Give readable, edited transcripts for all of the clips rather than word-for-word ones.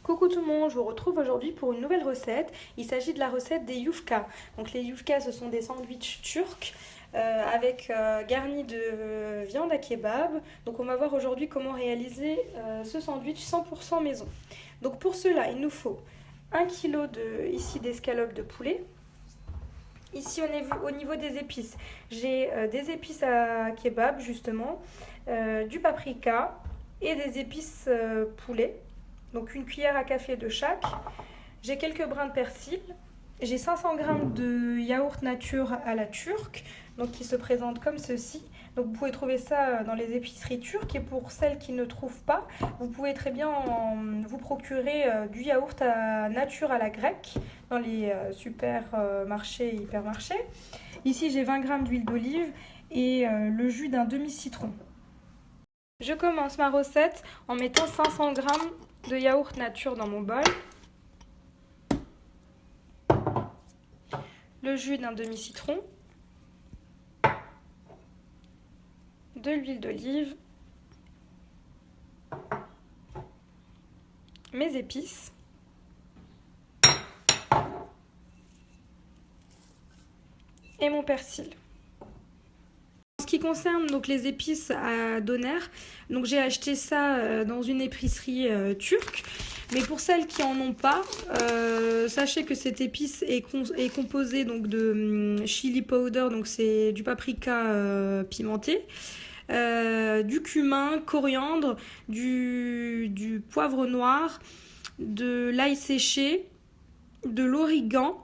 Coucou tout le monde, je vous retrouve aujourd'hui pour une nouvelle recette. Il s'agit de la recette des yufka. Donc les yufka, ce sont des sandwichs turcs garnis de viande à kebab. Donc on va voir aujourd'hui comment réaliser ce sandwich 100% maison. Donc pour cela, il nous faut 1 kg d'escalopes de poulet. Ici au niveau des épices, j'ai des épices à kebab justement, du paprika et des épices poulet. Donc une cuillère à café de chaque. J'ai quelques brins de persil. J'ai 500 g de yaourt nature à la turque, donc qui se présente comme ceci. Donc vous pouvez trouver ça dans les épiceries turques. Et pour celles qui ne trouvent pas, vous pouvez très bien vous procurer du yaourt nature à la grecque dans les supermarchés et hypermarchés. Ici j'ai 20 g d'huile d'olive et le jus d'un demi-citron. Je commence ma recette en mettant 500 g de yaourt nature dans mon bol, le jus d'un demi-citron, de l'huile d'olive, mes épices, et mon persil. En ce qui concerne donc les épices à doner, donc j'ai acheté ça dans une épicerie turque. Mais pour celles qui en ont pas, sachez que cette épice est composée donc de chili powder, donc c'est du paprika pimenté, du cumin, coriandre, du poivre noir, de l'ail séché, de l'origan.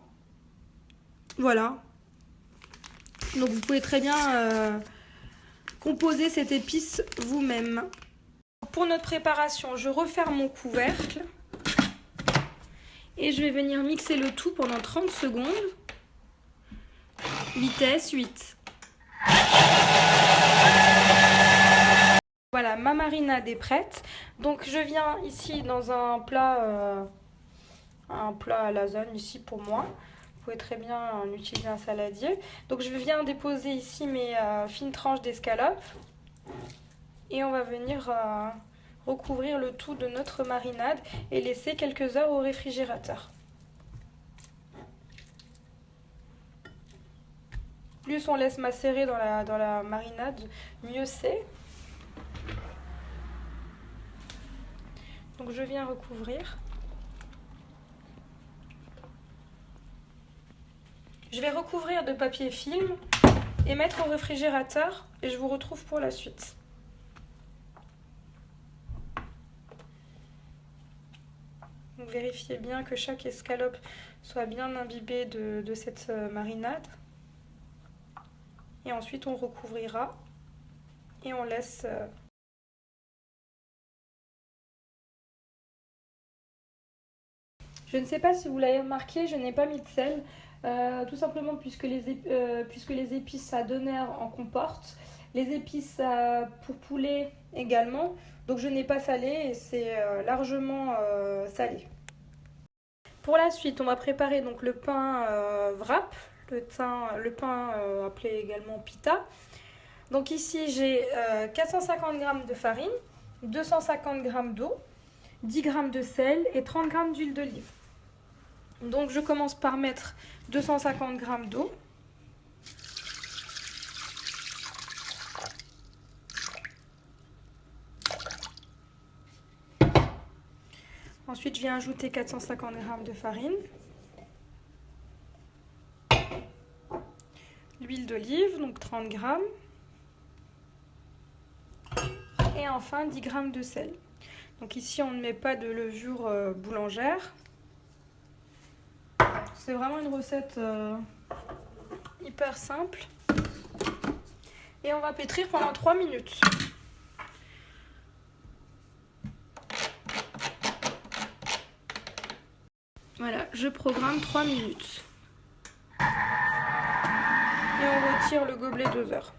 Voilà. Donc vous pouvez très bien composer cette épice vous-même. Pour notre préparation, je referme mon couvercle et je vais venir mixer le tout pendant 30 secondes. Vitesse 8. Voilà, ma marinade est prête. Donc je viens ici dans un plat à lasagne ici pour moi. Vous pouvez très bien utiliser un saladier. Donc je viens déposer ici mes fines tranches d'escalope. Et on va venir recouvrir le tout de notre marinade et laisser quelques heures au réfrigérateur. Plus on laisse macérer dans la marinade, mieux c'est. Donc je viens recouvrir. Je vais recouvrir de papier film et mettre au réfrigérateur et je vous retrouve pour la suite. Donc vérifiez bien que chaque escalope soit bien imbibée de cette marinade. Et ensuite on recouvrira et on laisse... Je ne sais pas si vous l'avez remarqué, je n'ai pas mis de sel. Tout simplement puisque les épices à doner en comportent. Les épices pour poulet également. Donc je n'ai pas salé et c'est largement salé. Pour la suite, on va préparer donc le pain wrap, le pain appelé également pita. Donc ici j'ai 450 g de farine, 250 g d'eau, 10 g de sel et 30 g d'huile d'olive. Donc je commence par mettre 250 g d'eau. Ensuite, je viens ajouter 450 g de farine, l'huile d'olive, donc 30 g, et enfin 10 g de sel. Donc ici, on ne met pas de levure boulangère. C'est vraiment une recette hyper simple. Et on va pétrir pendant 3 minutes. Voilà, je programme 3 minutes. Et on retire le gobelet doseur.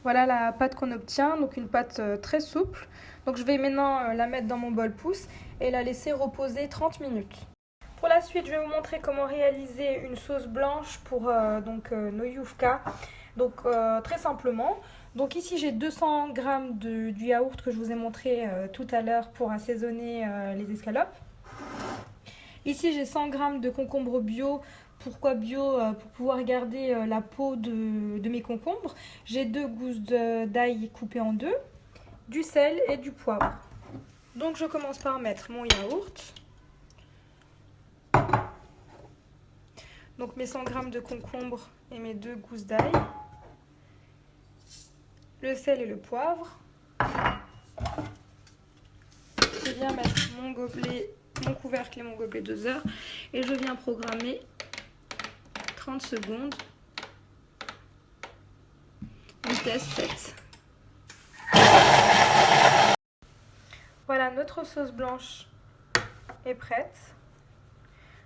Voilà la pâte qu'on obtient, donc une pâte très souple. Donc je vais maintenant la mettre dans mon bol pouce et la laisser reposer 30 minutes. Pour la suite, je vais vous montrer comment réaliser une sauce blanche pour nos Yufka. Donc très simplement. Donc ici j'ai 200 g du yaourt que je vous ai montré tout à l'heure pour assaisonner les escalopes. Ici j'ai 100 g de concombre bio. Pourquoi bio? Pour pouvoir garder la peau de mes concombres. J'ai 2 gousses d'ail coupées en deux, du sel et du poivre. Donc je commence par mettre mon yaourt. Donc mes 100 g de concombre et mes 2 gousses d'ail. Le sel et le poivre. Je viens mettre mon couvercle et mon gobelet doseur et je viens programmer 30 secondes. Vitesse 7. Voilà, notre sauce blanche est prête.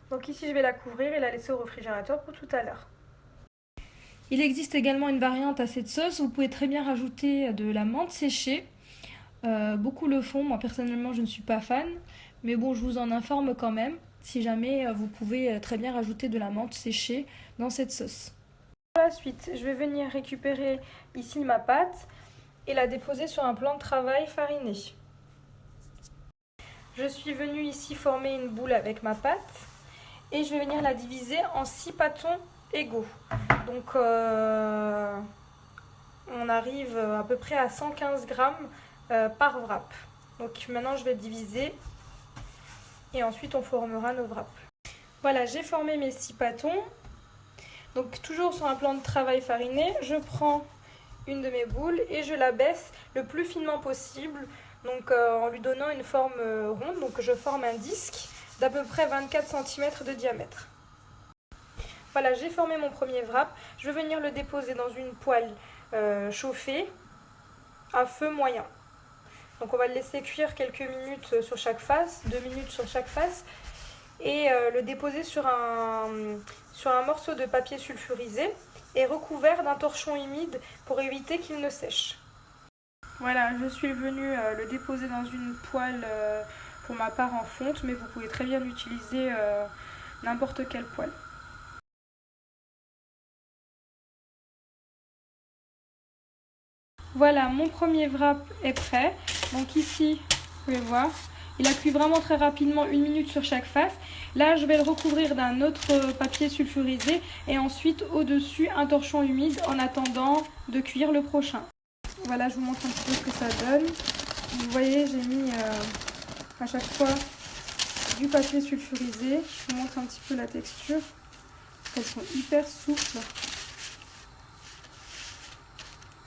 Donc ici je vais la couvrir et la laisser au réfrigérateur pour tout à l'heure. Il existe également une variante à cette sauce. Vous pouvez très bien rajouter de la menthe séchée. Beaucoup le font, moi personnellement je ne suis pas fan. Mais bon, je vous en informe quand même. Si jamais vous pouvez très bien rajouter de la menthe séchée dans cette sauce. Pour la suite, je vais venir récupérer ici ma pâte et la déposer sur un plan de travail fariné. Je suis venue ici former une boule avec ma pâte et je vais venir la diviser en 6 pâtons égaux. Donc on arrive à peu près à 115 g par wrap. Donc maintenant je vais diviser et ensuite on formera nos wraps. Voilà, j'ai formé mes 6 pâtons. Donc toujours sur un plan de travail fariné, je prends une de mes boules et je la baisse le plus finement possible, donc en lui donnant une forme ronde. Donc je forme un disque d'à peu près 24 cm de diamètre. Voilà, j'ai formé mon premier wrap. Je vais venir le déposer dans une poêle chauffée à feu moyen. Donc on va le laisser cuire quelques minutes sur chaque face, 2 minutes sur chaque face, et le déposer sur un morceau de papier sulfurisé et recouvert d'un torchon humide pour éviter qu'il ne sèche. Voilà, je suis venue le déposer dans une poêle pour ma part en fonte, mais vous pouvez très bien utiliser n'importe quelle poêle. Voilà, mon premier wrap est prêt. Donc ici, vous pouvez voir, il a cuit vraiment très rapidement, 1 minute sur chaque face. Là, je vais le recouvrir d'un autre papier sulfurisé et ensuite au-dessus un torchon humide en attendant de cuire le prochain. Voilà, je vous montre un petit peu ce que ça donne. Vous voyez, j'ai mis à chaque fois du papier sulfurisé. Je vous montre un petit peu la texture. Elles sont hyper souples.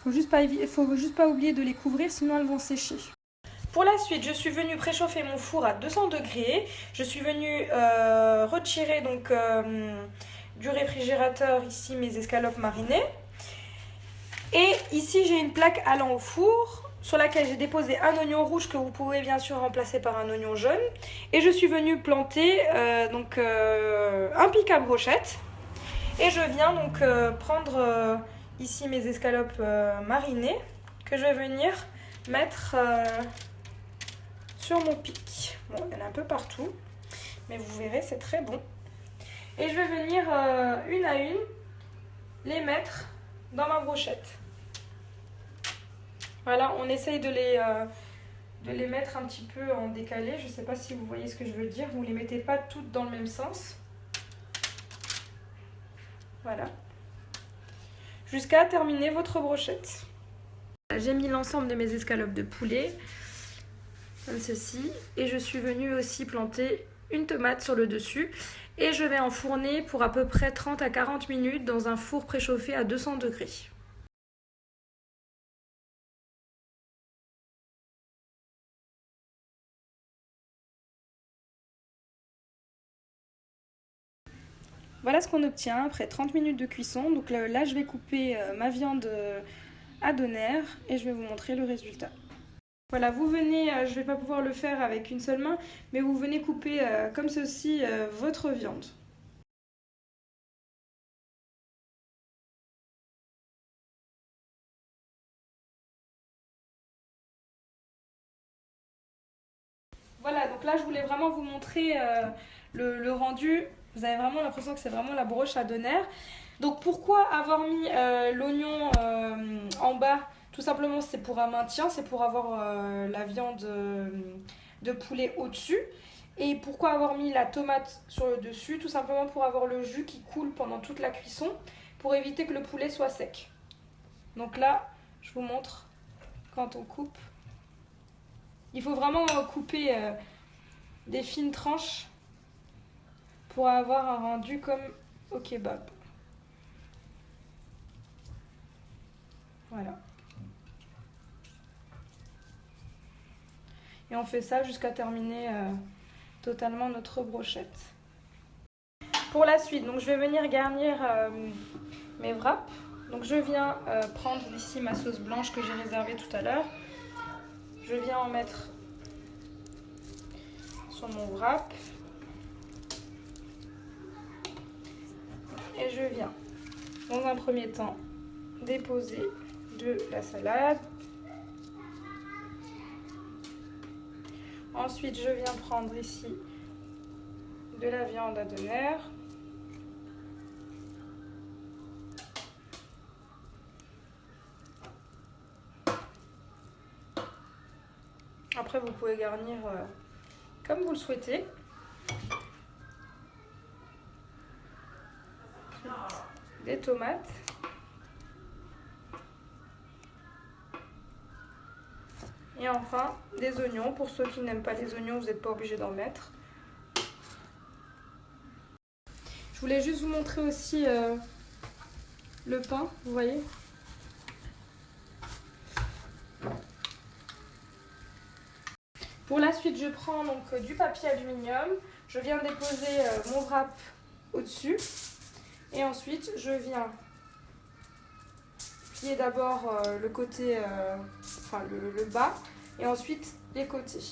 Faut juste pas oublier de les couvrir, sinon elles vont sécher. Pour la suite, je suis venue préchauffer mon four à 200 degrés. Je suis venue retirer donc du réfrigérateur ici mes escalopes marinées. Et ici, j'ai une plaque allant au four sur laquelle j'ai déposé un oignon rouge que vous pouvez bien sûr remplacer par un oignon jaune. Et je suis venue planter un pic à brochette. Et je viens donc prendre ici mes escalopes marinées que je vais venir mettre sur mon pic. Bon, il y en a un peu partout, mais vous verrez, c'est très bon. Et je vais venir une à une les mettre dans ma brochette. Voilà, on essaye de les mettre un petit peu en décalé. Je ne sais pas si vous voyez ce que je veux dire. Vous ne les mettez pas toutes dans le même sens. Voilà. Jusqu'à terminer votre brochette. J'ai mis l'ensemble de mes escalopes de poulet, comme ceci. Et je suis venue aussi planter une tomate sur le dessus. Et je vais enfourner pour à peu près 30 à 40 minutes dans un four préchauffé à 200 degrés. Voilà ce qu'on obtient après 30 minutes de cuisson. Donc là, je vais couper ma viande à doner et je vais vous montrer le résultat. Voilà, vous venez, je ne vais pas pouvoir le faire avec une seule main, mais vous venez couper comme ceci votre viande. Voilà, donc là je voulais vraiment vous montrer le rendu, vous avez vraiment l'impression que c'est vraiment la broche à Doner. Donc pourquoi avoir mis l'oignon en bas? Tout simplement c'est pour un maintien, c'est pour avoir la viande de poulet au-dessus. Et pourquoi avoir mis la tomate sur le dessus? Tout simplement pour avoir le jus qui coule pendant toute la cuisson, pour éviter que le poulet soit sec. Donc là, je vous montre quand on coupe. Il faut vraiment couper des fines tranches pour avoir un rendu comme au kebab. Voilà. Et on fait ça jusqu'à terminer totalement notre brochette. Pour la suite, donc je vais venir garnir mes wraps. Donc je viens prendre ici ma sauce blanche que j'ai réservée tout à l'heure. Je viens en mettre sur mon wrap. Et je viens, dans un premier temps, déposer de la salade. Ensuite, je viens prendre ici de la viande à Doner. Après, vous pouvez garnir comme vous le souhaitez. Des tomates. Et enfin, des oignons. Pour ceux qui n'aiment pas les oignons, vous n'êtes pas obligé d'en mettre. Je voulais juste vous montrer aussi le pain, vous voyez. Pour la suite, je prends donc du papier aluminium. Je viens déposer mon wrap au-dessus. Et ensuite, je viens plier d'abord le côté, le bas, et ensuite les côtés.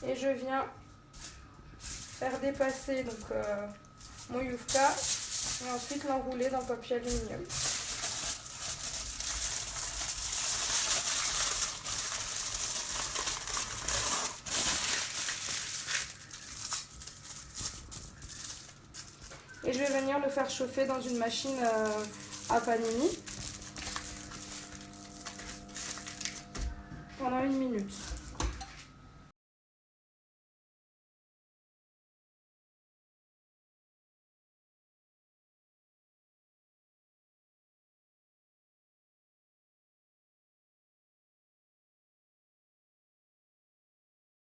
Et je viens faire dépasser donc, mon Yufka et ensuite l'enrouler dans le papier aluminium. Et je vais venir le faire chauffer dans une machine à panini pendant 1 minute.